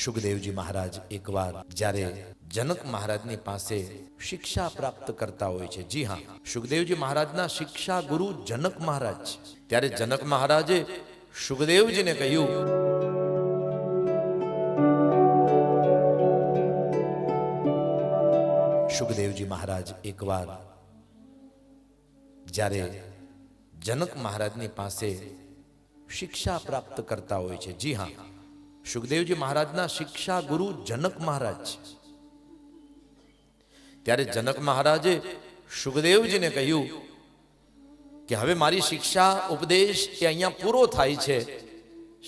સુખદેવજી મહારાજ એકવાર જ્યારે જનક મહારાજની પાસે શિક્ષા પ્રાપ્ત કરતા હોય છે, જી હા, સુખદેવજી મહારાજના શિક્ષા ગુરુ જનક મહારાજ છે, ત્યારે જનક મહારાજે સુખદેવજીને કહ્યું, સુખદેવજી મહારાજ એકવાર જ્યારે જનક મહારાજની પાસે શિક્ષા પ્રાપ્ત કરતા હોય છે, જી હા, સુખદેવજી મહારાજના શિક્ષા ગુરુ જનક મહારાજ છે, ત્યારે જનક મહારાજે સુખદેવજીને કહ્યું કે હવે મારી શિક્ષા ઉપદેશ એ અહીંયા પૂરો થાય છે.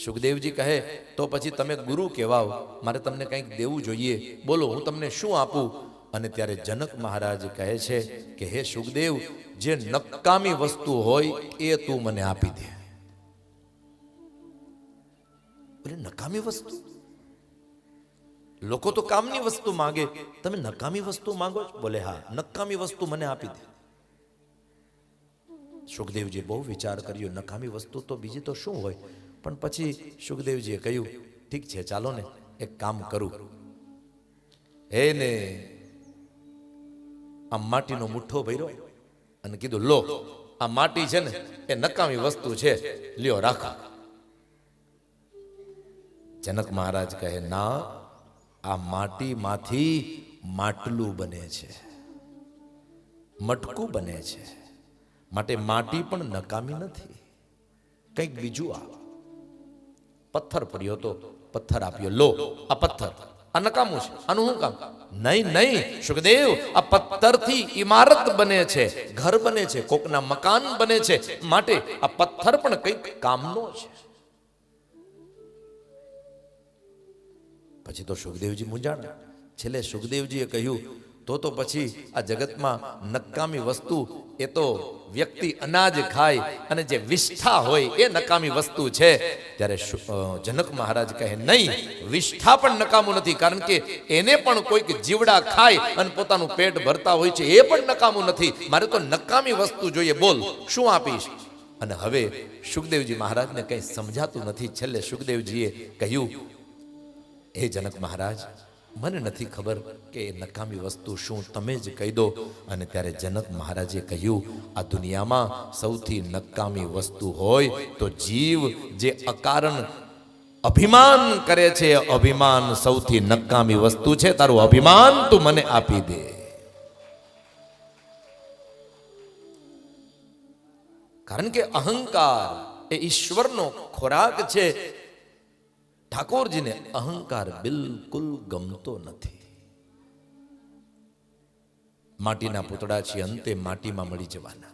સુખદેવજી કહે, તો પછી તમે ગુરુ કહેવાઓ, મારે તમને કંઈક દેવું જોઈએ, બોલો હું તમને શું આપું? અને ત્યારે જનક મહારાજ કહે છે કે હે સુખદેવ, જે નકામી વસ્તુ હોય એ તું મને આપી દે. નકામી વસ્તુ? લોકો તો કામની વસ્તુ માંગે, તમે નકામી વસ્તુ માંગો છો? બોલે હા, નકામી વસ્તુ મને આપી દે. સુખદેવજી બહુ વિચાર કર્યો, નકામી વસ્તુ તો બીજી તો શું હોય? પણ પછી સુખદેવજીએ કહ્યું, ઠીક છે, ચાલો ને એક કામ કરું. એને આ માટીનો મુઠ્ઠો ભર્યો અને કીધું, લો આ માટી છે ને એ નકામી વસ્તુ છે, લ્યો રાખો. જનક મહારાજ કહે, ના, આ માટીમાંથી માટલું બને છે, મટકું બને છે, માટે માટી પણ નકામી નથી, કંઈક બીજું આ. પથ્થર પડ્યો તો પથ્થર આપ્યો, લો આ પથ્થર, આ નકામું છે, આનું શું કામ? નહીં નહીં સુખદેવ, આ પથ્થરથી ઇમારત બને છે, ઘર બને છે, કોકના મકાન બને છે, માટે આ પથ્થર પણ કંઈક કામનો છે. પછી તો સુખદેવજી મૂંઝાણા. છેલ્લે સુખદેવજીએ કહ્યું, તો પછી આ જગતમાં નકામી વસ્તુ એ તો વ્યક્તિ અનાજ ખાય અને જે વિષ્ઠા હોય એ નકામી વસ્તુ છે. ત્યારે જનક મહારાજ કહે, નહીં, વિષ્ઠા પણ નકામું નથી, કારણ કે એને પણ કોઈક જીવડા ખાય અને પોતાનું પેટ ભરતા હોય છે, એ પણ નકામું નથી. મારે તો નકામી વસ્તુ જોઈએ, બોલ શું આપીશ? અને હવે સુખદેવજી મહારાજને કંઈ સમજાતું નથી. છેલ્લે સુખદેવજીએ કહ્યું, હે જનક મહારાજ, મને નથી ખબર કે એ નકામી વસ્તુ શું, તમે જ કહી દો. અને ત્યારે જનક મહારાજે કહ્યું, આ દુનિયામાં સૌથી નકામી વસ્તુ હોય તો જીવ જે અકારણ અભિમાન કરે છે, અભિમાન સૌથી નકામી વસ્તુ છે. તારું અભિમાન તું મને આપી દે. કારણ કે અહંકાર એ ઈશ્વરનો ખોરાક છે. ઠાકોરજીને અહંકાર બિલકુલ ગમતો નથી. માટીના પૂતળા છે, અંતે માટીમાં મળી જવાના.